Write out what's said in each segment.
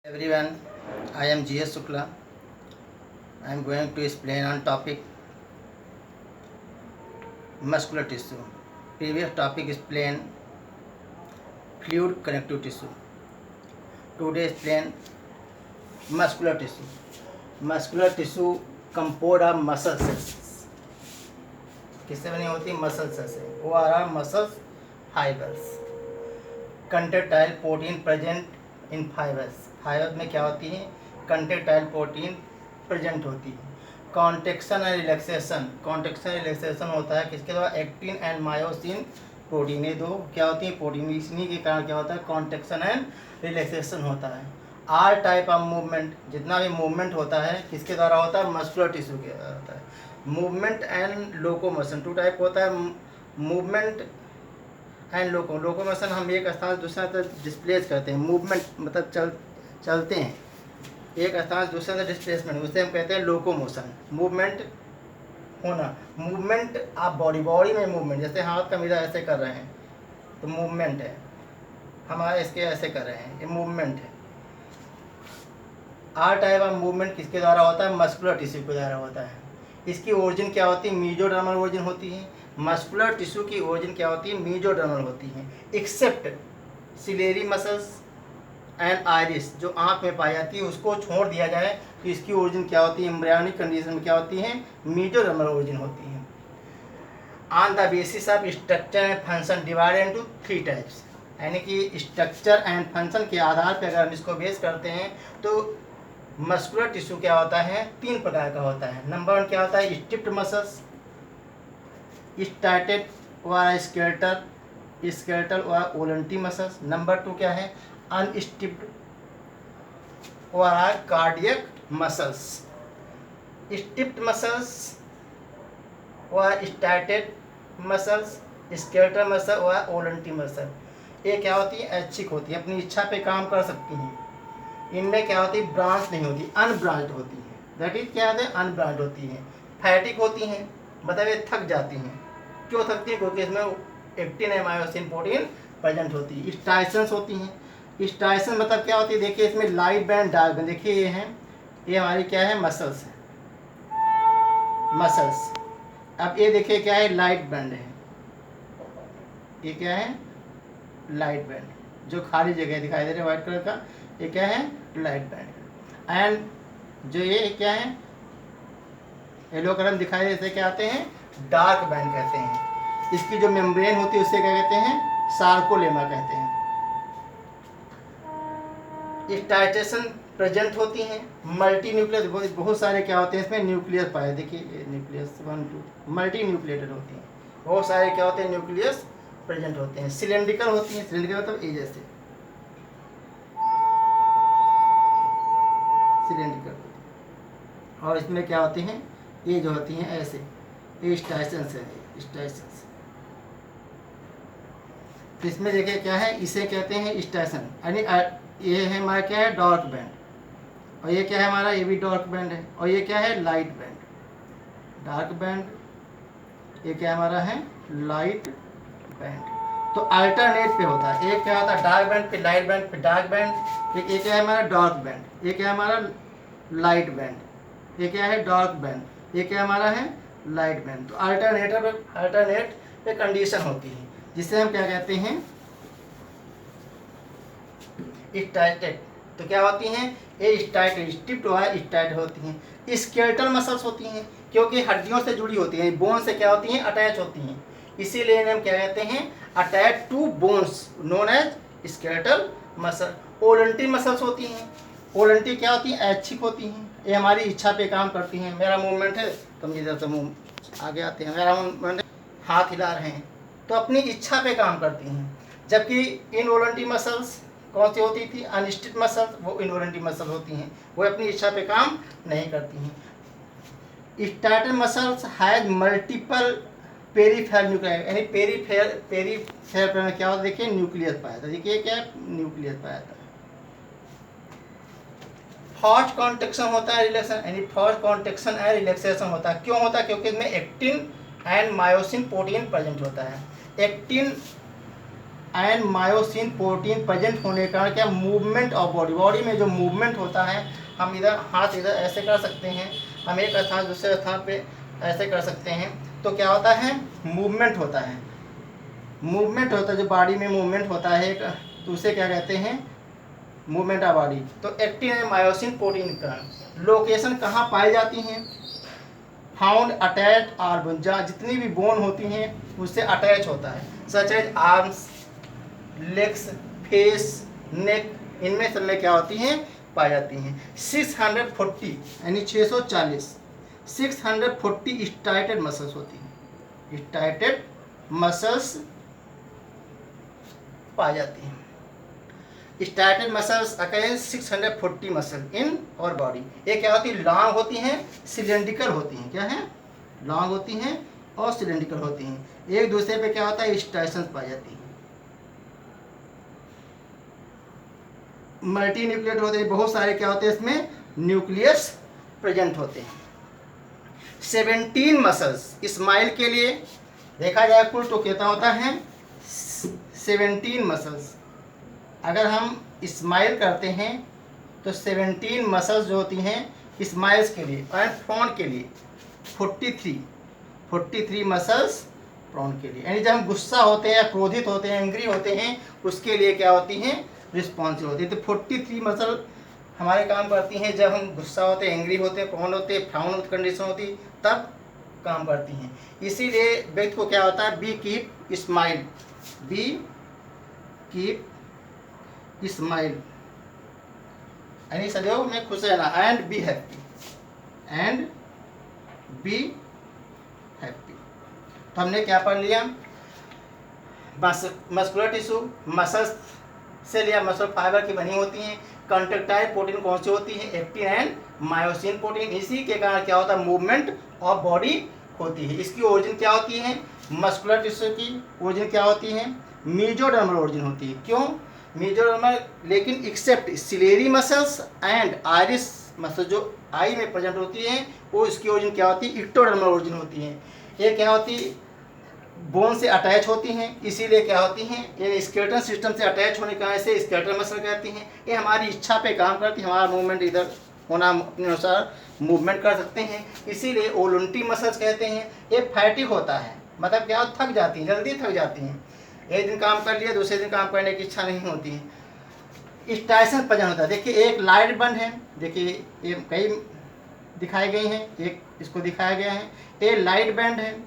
Everyone, I am G.S. Shukla. I am going to explain on topic muscular tissue. Previous topic explain fluid connective tissue. Today explain muscular tissue. Muscular tissue composed of muscle cells. किससे बनी होती है? Muscle sales से. वो आ रहा muscle fibres. Contractile protein present in fibres. Fibre में क्या होती है? कंट्रेक्टाइल प्रोटीन प्रेजेंट होती है. Contraction and relaxation. Contraction relaxation होता है किसके द्वारा? Actin and myosin protein. ये दो क्या होती है? प्रोटीन. इसी के कारण क्या होता है? कॉन्ट्रेक्शन एंड रिलैक्सेशन होता है. Are type of movement. जितना भी मूवमेंट होता है किसके द्वारा होता है? मस्कुलर टिश्यू के द्वारा होता है. Movement and locomotion. Two type होता है मूवमेंट एंड लोकोमोशन. हम एक स्थान से दूसरे तक डिस्प्लेस करते हैं. मूवमेंट मतलब चलते हैं एक स्थान से दूसरे से. डिस्प्लेसमेंट उसे हम कहते हैं लोकोमोशन. मूवमेंट होना. मूवमेंट आप बॉडी में मूवमेंट, जैसे हाथ का मेरा ऐसे कर रहे हैं तो मूवमेंट है. हमारे इसके ऐसे कर रहे हैं, ये मूवमेंट है. आर टाइप ऑफ मूवमेंट किसके द्वारा होता है? मस्कुलर टिश्यू के द्वारा होता है. इसकी ओरिजिन क्या होती है? मेसोडर्मल ओरिजिन होती है. मस्कुलर टिश्यू की ओरिजिन क्या होती है? मेसोडर्मल होती है. Except ciliary muscles and iris, जो आँख में पाई जाती है, उसको छोड़ दिया जाए तो इसकी ओरिजिन क्या होती है? एम्ब्रियोनिक कंडीशन में क्या होती है? मेसोडर्मल ओरिजिन होती है. On the basis of structure and function divided into 3 types. यानी कि स्ट्रक्चर एंड फंक्शन के आधार पर अगर हम इसको बेस करते हैं तो मस्कुलर टिश्यू क्या होता है? 3 प्रकार का होता है. नंबर 1 क्या होता है? स्टिफ्ड मसल्स, स्टार्टेड और स्केलेटल और वोलेंट्री मसल्स. नंबर 2 क्या है? अनस्टिफ्ड और कार्डियक मसल्स. स्टिफ्ड मसल्स और स्टार्टेड मसल्स, स्केलेटल मसल और वोलेंट्री मसल. ये क्या होती है? ऐच्छिक होती है, अपनी इच्छा पे काम कर सकती हैं. इनमें क्या होती है? ब्रांच नहीं होती, अनब्रांच्ड होती है. दैट इज क्या होता है? अनब्रांच्ड होती है. फैटिक होती हैं, मतलब ये थक जाती हैं. क्यों थकती है? क्योंकि इसमें actin and myosin protein present होती है. स्ट्राइशंस होती हैं. स्ट्राइशन मतलब क्या होती है? देखिए इसमें लाइट बैंड डार्क बैंड. देखिए ये हैं, ये हमारी क्या है? मसल्स है, मसल्स. अब ये देखिए क्या है? लाइट बैंड है. ये क्या है? Light band. जो खाली जगह दिखाई दे रहा है व्हाइट कलर का, ये क्या है? Light band. एंड जो ये क्या है? येलो कलर दिखाई दे, इसे क्या आते हैं? डार्क बैंड कहते हैं. इसकी जो मेम्ब्रेन होती है उससे क्या कहते हैं? सार्कोलेमा कहते हैं. स्टार्टेशन प्रेजेंट होती हैं. मल्टी न्यूक्लियस, बहुत सारे क्या होते हैं इसमें? न्यूक्लियस पाए. देखिए न्यूक्लियस 1 2 मल्टी न्यूक्लिएटेड होती हैं. बहुत सारे क्या होते हैं? न्यूक्लियस प्रेजेंट होते हैं. सिलेंड्रिकल होती हैं. सिलेंड्रिकल मतलब ए जैसे सिलेंड्रिकल होती है. और इसमें क्या होती हैं? ये जो होती हैं ऐसे, ये स्टाइशंस है. स्टाइशंस तो इसमें देखिए क्या है? इसे कहते हैं स्टाइशन. यानी ये है हमारा क्या है? Dark band. और ये क्या है हमारा? ये भी डार्क बैंड है. और ये क्या है? Light band. Dark band. ये क्या हमारा है? Light band. तो अल्टरनेट पे होता है. एक क्या होता है? डार्क बैंड पे लाइट बैंड पे डार्क बैंड. एक ये क्या है हमारा? Dark band. ये क्या है हमारा? Light band. ये क्या है? Dark band. ये क्या हमारा है? Light band. तो अल्टरनेट पे कंडीशन होती है जिसे हम क्या कहते हैं? स्टार्टेड. तो क्या होती हैं? ये स्टार्टेड, स्टिफ्ड और स्टार्टेड होती हैं. स्केलेटल मसल्स होती हैं क्योंकि हड्डियों से जुड़ी होती हैं, बोन से क्या होती हैं? अटैच होती हैं. इसीलिए हम क्या कहते हैं? Attach to bones known as skeletal muscle. Voluntary muscles होती हैं. वोलेंट्री क्या होती हैं? ऐच्छिक होती हैं. ये हमारी इच्छा पे काम करती हैं. मेरा मूवमेंट है तो हम इधर से मूव आगे आते हैं. मेरा मूवमेंट हाथ हिला रहे हैं तो अपनी इच्छा पे काम करती हैं. जबकि इनवोलेंट्री मसल्स कौन सी होती थी? अनस्टिफ्ड मसल्स, वो इनवोलेंट्री मसल होती हैं. वो अपनी इच्छा पे काम नहीं करती हैं. Started muscles has multiple peripheral nuclear. यानी पेरीफेरल में क्या होता है? देखिए न्यूक्लियस पाया था. देखिए क्या है? न्यूक्लियस पाया था. फास्ट कॉन्ट्रेक्शन होता है, रिलैक्सेशन. यानी फास्ट कॉन्ट्रेक्शन एंड रिलैक्सेशन होता है. क्यों होता है? क्योंकि इसमें actin and myosin protein present होता है. Actin and myosin protein present होने के कारण क्या मूवमेंट ऑफ बॉडी, बॉडी में जो मूवमेंट होता है, हम इधर हाथ इधर ऐसे कर सकते हैं, हम एक स्थान दूसरे स्थान पे ऐसे कर सकते हैं, तो क्या होता है मूवमेंट होता है, मूवमेंट होता है, जो बॉडी में मूवमेंट होता है एक, तो उसे क्या कहते हैं मूवमेंट ऑफ बॉडी। तो एक्टिन एंड मायोसिन प्रोटीन का लोकेशन कहाँ पाई जाती हैं, फाउंड अटैच आर्म, जहाँ जितनी भी बोन होती हैं उससे अटैच होता है, such as arms, legs, face, neck, इनमें सब में क्या होती हैं पाई जाती हैं। 640 यानी 640 640 स्टाइटेड मसल्स होती हैं, स्टाइटेड मसल्स पाई जाती हैं। स्टाइटेड मसल्स अकेले 640 मसल इन और बॉडी। ये क्या होती है लॉन्ग होती हैं, सिलेंड्रिकल होती हैं, क्या है लॉन्ग होती हैं और सिलेंड्रिकल होती हैं, एक दूसरे पे क्या होता है स्ट्राइशंस पाई जाती हैं। मल्टी न्यूक्लिएट होते हैं, बहुत सारे क्या होते हैं इसमें न्यूक्लियस प्रेजेंट होते हैं। 17 मसल्स स्माइल के लिए देखा जाए कुल तो कितना होता है 17 मसल्स। अगर हम स्माइल करते हैं तो 17 मसल्स जो होती हैं स्माइल्स के लिए, और फ्रॉन के लिए 43 मसल्स फ्रॉन के लिए, यानी जब हम गुस्सा होते हैं या क्रोधित होते हैं एंग्री होते हैं उसके लिए क्या होती हैं रिस्पॉन्सिव होती है। तो 43 मसल हमारे काम करती हैं जब हम गुस्सा होते हैं एंग्री होते हैं फ्रॉन होते हैं फ्राउन कंडीशन होती तब काम करती हैं। इसीलिए व्यक्ति को क्या होता है be keep smile, be keep smile यानी सदैव में खुश रहना, and be happy, and be happy. तो हमने क्या पढ़ लिया मस्कुलर टिश्यू मसल्स से लिया, मसल फाइबर की बनी होती हैं। कंट्रैक्टाइल प्रोटीन कौन सी होती है एक्टिन एंड मायोसिन प्रोटीन, इसी के कारण क्या होता है मूवमेंट ऑफ बॉडी होती है। इसकी ओरिजिन क्या होती है मस्कुलर टिश्यू की ओरिजिन क्या होती है मेसोडर्मल ओरिजिन होती है। क्यों मेसोडर्मल, लेकिन except ciliary muscles and iris muscle जो आई में प्रेजेंट होती है वो इसकी ओरिजिन क्या होती है इक्टोडर्मल ओरिजिन होती है। ये क्या होती है बोन से अटैच होती हैं, इसीलिए क्या होती हैं ये स्केलेटन सिस्टम से अटैच होने के कारण से स्केलेटल मसल कहती हैं। ये हमारी इच्छा पे काम करती है, हमारा मूवमेंट इधर होना अपने अनुसार मूवमेंट कर सकते हैं, इसीलिए वॉलंटरी मसल्स कहते हैं। ये फैटिक होता है, मतलब क्या थक जाती हैं, जल्दी थक जाती हैं, एक दिन काम कर लिया दूसरे दिन काम करने की इच्छा नहीं होती है। स्टाइसन पजन होता है, देखिए एक लाइट बंद है, देखिए ये कई दिखाई गई हैं, एक इसको दिखाया गया है, ये लाइट बैंड है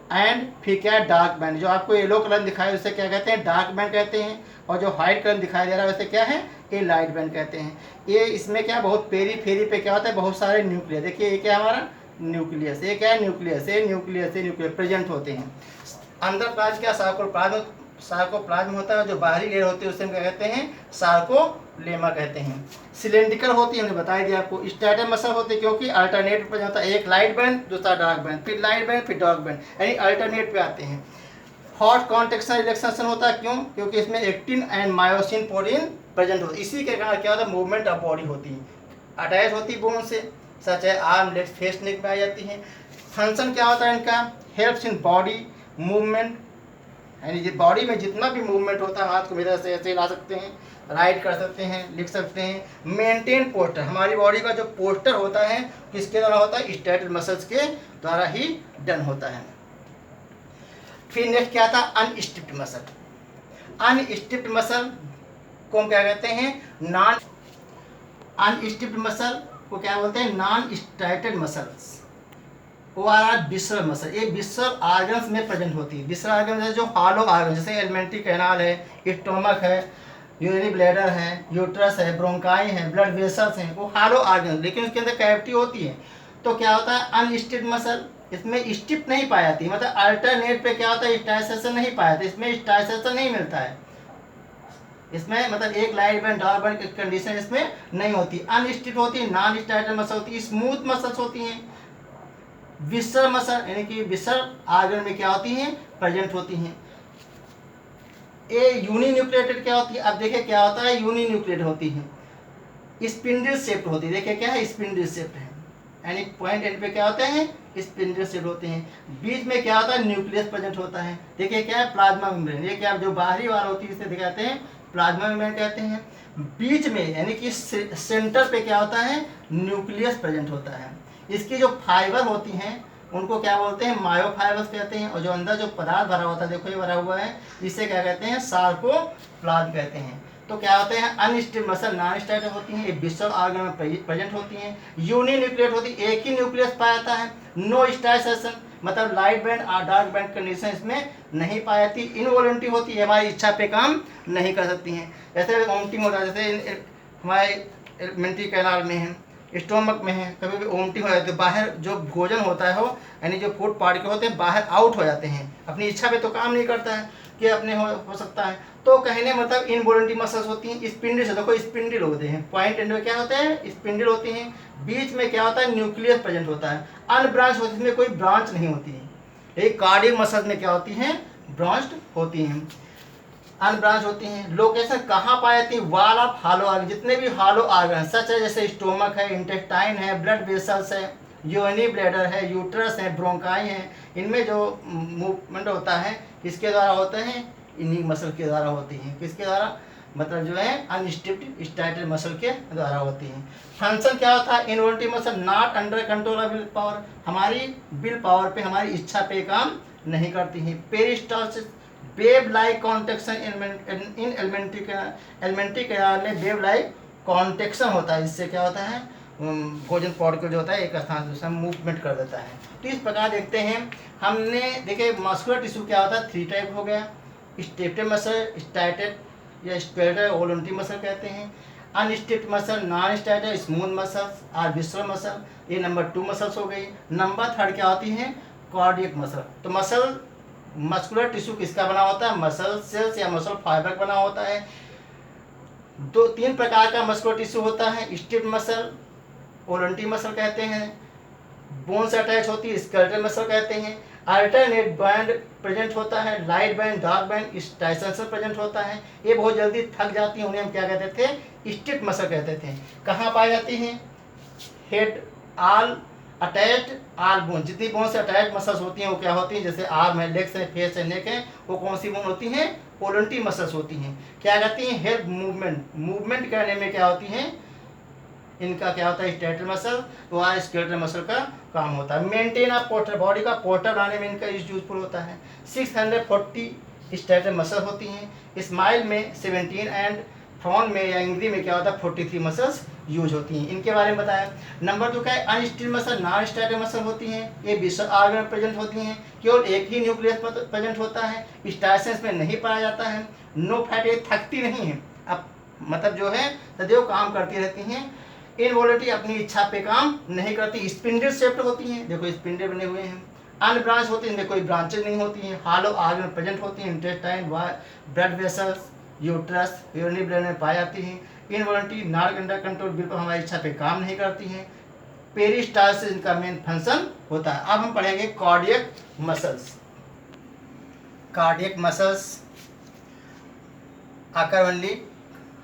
एंड फिर क्या है डार्क बैंड। जो आपको येलो कलर दिखाई उसे क्या कहते हैं डार्क बैंड कहते हैं, और जो व्हाइट कलर दिखाई दे रहा है उसे क्या है ये लाइट बैंड कहते हैं। ये इसमें क्या बहुत पेरी पे क्या होता है बहुत सारे न्यूक्लियस, देखिए ये क्या हमारा न्यूक्लियस, ये क्या है न्यूक्लियस, ये न्यूक्लियस प्रेजेंट होते हैं। अंदर प्लाज्म क्या सार्कोप्लाज्म होता है, जो बाहरी लेयर होती है उसे हम क्या कहते हैं सार्कोलेमा कहते हैं। सिलेंड्रिकल होती है हमने बता दिया आपको। स्टैटर मसल होते हैं क्योंकि अल्टरनेट पे जाता है, एक लाइट बैंड दूसरा डार्क बैंड, फिर लाइट बैंड फिर डार्क बैंड, यानी अल्टरनेट पे आते हैं। हॉट कॉन्ट्रेक्शन रिलैक्सेशन होता है, क्यों क्योंकि इसमें actin and myosin protein present होती है, इसी के कारण क्या होता है मूवमेंट ऑफ बॉडी होती है, अटैच होती है बोन से, सच है आर्म लेग फेस नेक में आ जाती है। फंक्शन क्या होता है इनका हेल्प्स इन बॉडी मूवमेंट, यानी बॉडी में जितना भी मूवमेंट होता है हाथ को इधर से ऐसे ला सकते हैं, राइट कर सकते हैं, लिख सकते हैं। मेंटेन पोस्टर, हमारी बॉडी का जो पोस्टर होता है किसके द्वारा होता है स्टैटिक मसल्स के द्वारा ही डन होता है। फिर नेक्स्ट क्या था अनस्टिप्ड मसल। अनस्टिप्ड मसल को हम क्या कहते हैं नॉन अनस्टिप्ड मसल को क्या बोलते हैं नॉन स्टाइटेड मसल्स। विसरल मसल, ये विसरल आर्गन्स में प्रेजेंट होती है। विसरल आर्गन जो हॉलो आर्गन जैसे एलिमेंट्री कैनाल है, स्टोमक है, यूरिनरी ब्लैडर है, यूट्रस है, ब्रोंकाई है, ब्लड वेसल्स हैं, वो हॉलो आर्गन, लेकिन उसके अंदर कैविटी होती है। तो क्या होता है अनस्टिप्ड मसल, इसमें स्टिप नहीं पाई जाती, मतलब अल्टरनेट पे क्या होता है स्टाइसेशन नहीं पाया जाता, इसमें स्टाइसेशन नहीं मिलता है, इसमें मतलब एक लाइट बैंड डार्क बैंड की कंडीशन इसमें नहीं होती। अनस्टिप्ड होती है, नॉन स्टाइटेड मसल होती है, स्मूथ मसल्स होती हैं। विसर मसल यानी कि विसर आर्गन में क्या होती हैं प्रेजेंट होती हैं। ये यूनिन्यूक्लिएटेड क्या होती है, अब देखिए क्या होता है यूनिन्यूक्लिएटेड होती है, स्पिंडल शेप्ड होती है, देखिए क्या है स्पिंडल शेप्ड है, यानी पॉइंट एंड पे क्या होते हैं, स्पिंडल शेप होते हैं। बीच में क्या होता है, न्यूक्लियस प्रेजेंट होता है। देखिए क्या है, प्लाज्मा मेम्ब्रेन। ये क्या जो बाहरी वाल होती है इसे दिखाते हैं प्लाज्मा मेम्ब्रेन कहते हैं। बीच में यानी कि सेंटर पे क्या होता है, न्यूक्लियस प्रेजेंट होता है। इसकी जो फाइबर होती हैं उनको क्या बोलते हैं, मायोफाइबर्स कहते हैं। और जो अंदर जो पदार्थ भरा होता है, देखो ये भरा हुआ है, इसे क्या कहते हैं, सार्कोप्लाज्म कहते हैं। तो क्या होते हैं, अनस्टेबल मसल नॉन स्टैटिक होती हैं, ये विशल ऑर्गन में प्रेजेंट होती हैं। यूनिन्यूक्लिएट होती है, एक ही न्यूक्लियस पाया जाता है। नो स्टाइसेशन मतलब लाइट बैंड और डार्क बैंड कंडीशन इसमें नहीं पाई जाती। इनवॉलंटरी होती है, हमारी इच्छा पे काम नहीं कर सकती हैं। जैसे वोमिटिंग होता है, जैसे हमारे एलिमेंट्री कैनाल में है, स्टोमक में है, कभी भी वोमिटिंग हो जाती है। बाहर जो भोजन होता है वो यानी जो फूड पार्टिकल होते हैं बाहर आउट हो जाते हैं, अपनी इच्छा पे तो काम नहीं करता है कि अपने हो सकता है। तो कहने मतलब इनवॉलंटरी मसल्स होती हैं। स्पिंडल से देखो, स्पिंडल होते हैं, पॉइंट एंड में क्या होते हैं, स्पिंडल होती हैं। बीच में क्या होता है, न्यूक्लियस प्रेजेंट होता है। अनब्रांच होती है, इसमें कोई ब्रांच नहीं होती है। एक कार्डियक मसल्स में क्या होती हैं, ब्रांच्ड होती हैं, अनब्रांच होती हैं। लोकेशन कहाँ पाई जाती है, वाल ऑफ हॉलो आर्गन, जितने भी हॉलो आर्गन सच है, जैसे स्टोमक है, इंटेस्टाइन है, ब्लड वेसल्स है, योनी ब्लैडर है, यूट्रस है, ब्रोंकाई है, इनमें जो मूवमेंट होता है किसके द्वारा होते हैं, इन्हीं मसल के द्वारा होती हैं। किसके द्वारा, मतलब जो है अनस्टिप्ड स्टाइटेड मसल के द्वारा होती हैं। फंक्शन क्या होता है, involuntary muscle not under control of will power, हमारी विल पावर पे, हमारी इच्छा पे काम नहीं करती हैं। पेरिस्टालसिस वेव लाइक कॉन्ट्रैक्शन इन एलिमेंट्री कैनाल में वेव लाइक कॉन्ट्रैक्शन होता है। इससे क्या होता है, भोजन पार्टिकल जो होता है एक स्थान से दूसरा मूवमेंट कर देता है। तो इस प्रकार देखते हैं हमने, देखे मस्कुलर टिश्यू क्या होता है, 3 टाइप हो गया, स्टेप्टेड मसल, स्टाइटेड या स्क्वेल्टर वॉलंटरी मसल कहते हैं। Unstriped muscle, non striated smooth muscles और विस्रल मसल, ये नंबर 2 मसल्स हो गई। नंबर 3 क्या होती हैं, कार्डियक मसल। तो मसल मस्कुलर टिश्यू किसका बना होता है, मसल सेल्स या मसल फाइबर बना होता है। 3 प्रकार का मस्कुलर टिश्यू होता है, स्टिफ मसल वॉलंटरी मसल कहते हैं, बोन से अटैच होती है स्केलेटल मसल कहते हैं। अल्टरनेट बैंड प्रेजेंट होता है, लाइट बैंड, डार्क बैंड, स्टाइसेंसर प्रेजेंट होता है। ये बहुत जल्दी थक जाती हैं, उन्हें हम क्या कहते थे, स्टिफ मसल कहते थे। कहाँ पाई जाती हैं, हेड आल अटैच्ड आल बोन, जितनी बोन से अटैच मसल्स होती हैं वो क्या होती हैं, जैसे आर्म है, लेग्स है, फेस है, नेक है, वो कौन सी बोन होती हैं, वॉलंटरी मसल्स होती हैं। क्या कहती हैं, हेल्प मूवमेंट करने में क्या होती हैं, इनका क्या होता है, स्केलेटल मसल, तो वहाँ स्केलेटल मसल का काम होता है। मेंटेन ऑफ पोर्टर, बॉडी का पोर्टर बनाने में इनका यूजफुल होता है। 640 स्केलेटल मसल होती हैं। स्माइल में 17 एंड फ्रॉन में या इंग्री में क्या होता है, 43 मसल्स यूज होती हैं। इनके बारे में बताया। नंबर 2 क्या है, unstable muscle, non static muscle होती हैं। ये विशल ऑर्गन में प्रेजेंट होती हैं, केवल एक ही न्यूक्लियस प्रेजेंट होता है, स्टाइसेंस में नहीं पाया जाता है। नो फैट, ये थकती नहीं है, अब मतलब जो है सदैव काम करती रहती हैं। इनवॉल्यूंटरी अपनी इच्छा पे काम नहीं करती। स्पिंडल शेप्ड होती हैं, देखो स्पिंडल बने हुए हैं। अनब्रांच होती है, इनमें कोई ब्रांचेज नहीं होती हैं। हॉलो आर्गन प्रेजेंट होती हैं, intestine, blood vessels, uterus, urinary bladder में पाई जाती हैं। इनवॉल्यूंटरी नॉट अंडर कंट्रोल, बिल्कुल हमारी इच्छा पे काम नहीं करती हैं। पेरिस्टालसिस इनका मेन फंक्शन होता है। अब हम पढ़ेंगे कार्डियक मसल्स। कार्डियक मसल्स आकर ओनली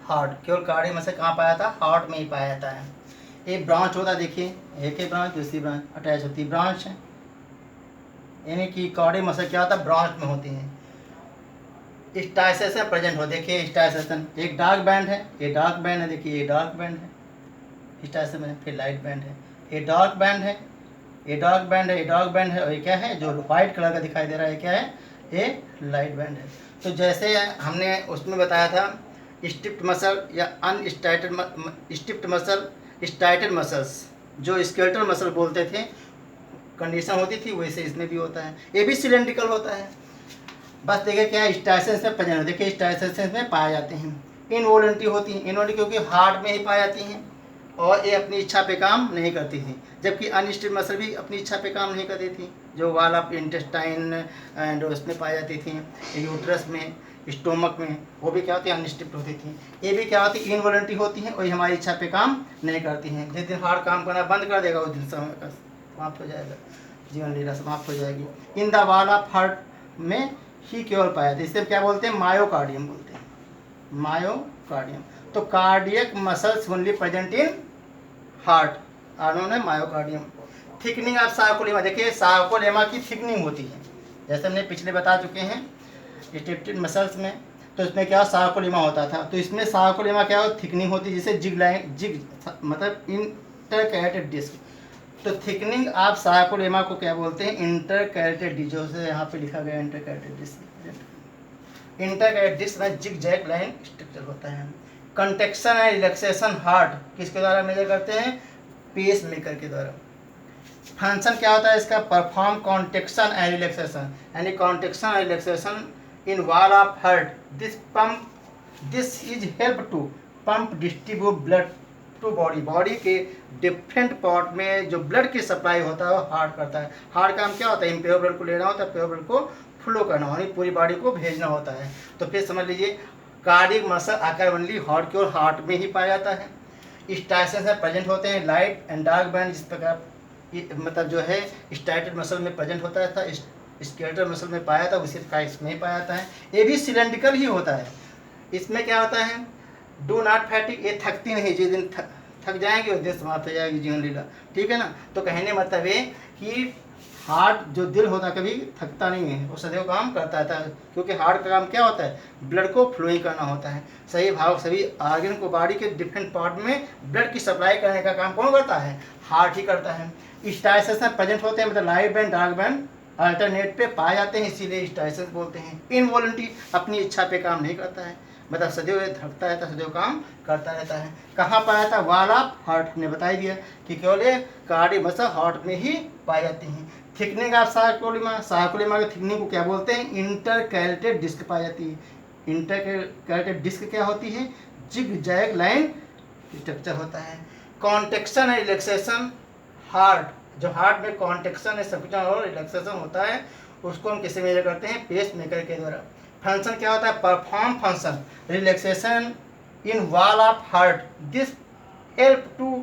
हार्ट, केवल कार्डियक मसल कहाँ पाया था, हार्ट में ही पाया जाता है। एक ब्रांच होता है, देखिए एक ही ब्रांच दूसरी ब्रांच अटैच होती है, ब्रांच है, यानी कि कार्डियक मसल क्या होता है, ब्रांच में होती हैं। स्टाइसेशन प्रेजेंट हो, देखिए स्टाइसेशन, एक डार्क बैंड है, ये डार्क बैंड है, देखिए ये डार्क बैंड है स्टाइसेशन में, फिर लाइट बैंड है, ये डार्क बैंड है, ये डार्क बैंड है, ये डार्क बैंड है, और ये क्या है जो वाइट कलर का दिखाई दे रहा है, क्या है, ये लाइट बैंड है। तो जैसे हमने उसमें बताया था स्टिप्ड मसल या अनस्टाइटेड स्टिप्ड मसल, स्टाइटेड मसल्स जो स्केलेटल मसल बोलते थे, कंडीशन होती थी, वैसे इसमें भी होता है। ये भी सिलेंड्रिकल होता है, बस देखिए क्या है, स्टाइसेंस में प्रेजेंट, देखिए स्टाइसेंस में पाए जाते हैं। इनवॉलंटरी होती हैं, इनवॉलंटरी क्योंकि हार्ट में ही पाई जाती हैं और ये अपनी इच्छा पे काम नहीं करती थी। जबकि अनस्टेबल मसल भी अपनी इच्छा पे काम नहीं करती थी, जो वाल ऑफ इंटेस्टाइन एंड उसमें पाई जाती थी, यूट्रस में, स्टोमक में, वो भी क्या होती है, अनस्टेबल होती थी। ये भी क्या होती है, इनवॉलंटरी होती हैं और ये हमारी इच्छा पे काम नहीं करती हैं। जिस दिन हार्ट काम करना बंद कर देगा उस दिन समय का समाप्त हो जाएगा, जीवन लीला समाप्त हो जाएगी। In the wall of heart में ही केवल पाया था, इससे क्या बोलते हैं, मायोकार्डियम बोलते हैं, मायोकार्डियम। तो cardiac muscles only present in heart are known है मायोकार्डियम। थिकनिंग ऑफ सार्कोलेमा, देखिए सार्कोलेमा की थिकनिंग होती है, जैसे हमने पिछले बता चुके हैं स्टेप्टेड मसल्स में, तो इसमें क्या सार्कोलेमा होता था, तो इसमें सार्कोलेमा क्या हो थिकनिंग होती है, जिसे जिग लाइन जिग मतलब इंटरकैरेटेड डिस्क। तो थिकनिंग ऑफ सार्कोलेमा को क्या बोलते हैं, इंटरकैरेटेड डिस्क, जो यहाँ पे लिखा गया इंटरकैरेटेड डिस्क। इंटरकैरेटेड डिस्क में जिग जैग लाइन स्ट्रक्चर होता है। कंट्रैक्शन एंड रिलैक्सेशन हार्ट किसके द्वारा मेजर करते हैं, पेस मेकर के द्वारा। फंक्शन क्या होता है इसका, परफॉर्म कॉन्ट्रैक्शन एंड रिलैक्सेशन, यानी contraction and relaxation in wall of heart. This is help to pump distribute blood to body. Body के डिफरेंट पार्ट में जो ब्लड की सप्लाई होता है वो हार्ट करता है। हार्ट का काम क्या होता है, इम्प्योर ब्लड को लेना होता है, प्योर ब्लड को फ्लो करना, यानी पूरी बॉडी को भेजना होता है। तो फिर समझ लीजिए कार्डियक मसल आकार ओनली हार्ट की और हार्ट में ही पाया जाता है। स्टाइसेस में प्रेजेंट होते हैं लाइट एंड डार्क बैंड, जिस प्रकार मतलब जो है स्टाइटेड मसल में प्रेजेंट होता था, स्केलेटल मसल में पाया था, उसी प्रकार इसमें ही पाया जाता है। ये भी सिलेंड्रिकल ही होता है। इसमें क्या होता है, डू नॉट फैटिक, ये थकती नहीं, जिस दिन थक जाएंगे उस दिन समाप्त हो जाएगी जीवन लीला, ठीक है ना। तो कहने मतलब ये कि हार्ट जो दिल होता है कभी थकता नहीं है, वो सदैव काम करता था, क्योंकि हार्ट का काम क्या होता है, ब्लड को फ्लोइंग करना होता है। सही भाव सभी आर्गन को बॉडी के डिफरेंट पार्ट में ब्लड की सप्लाई करने का काम कौन करता है, हार्ट ही करता है। स्टाइसेस में प्रेजेंट होते हैं, मतलब light band dark band alternate पे पाए जाते हैं, इसीलिए स्टाइसेस बोलते हैं। इनवॉलंटरी, अपनी इच्छा पे काम नहीं करता है, मतलब सदैव धड़कता रहता है, सदैव काम करता रहता है। कहाँ पाया जाता है, वॉल ऑफ हार्ट ने बता दिया कि केवल कार्डियक मसल हार्ट में ही पाई जाती हैं। थिकनिंग ऑफ सार्कोलेमा, सार्कोलेमा के थिकनिंग को क्या बोलते हैं, इंटरकैरेटेड डिस्क पाई जाती है। इंटरकैरेटेड डिस्क क्या होती है, जिग जैग लाइन स्ट्रक्चर होता है। कॉन्ट्रैक्शन एंड रिलैक्सेशन हार्ट, जो हार्ट में कॉन्ट्रैक्शन है संकुचन और रिलैक्सेशन होता है, उसको हम किसे मेजर करते हैं, पेस मेकर के द्वारा। फंक्शन क्या होता है, perform function relaxation in wall of heart. This help to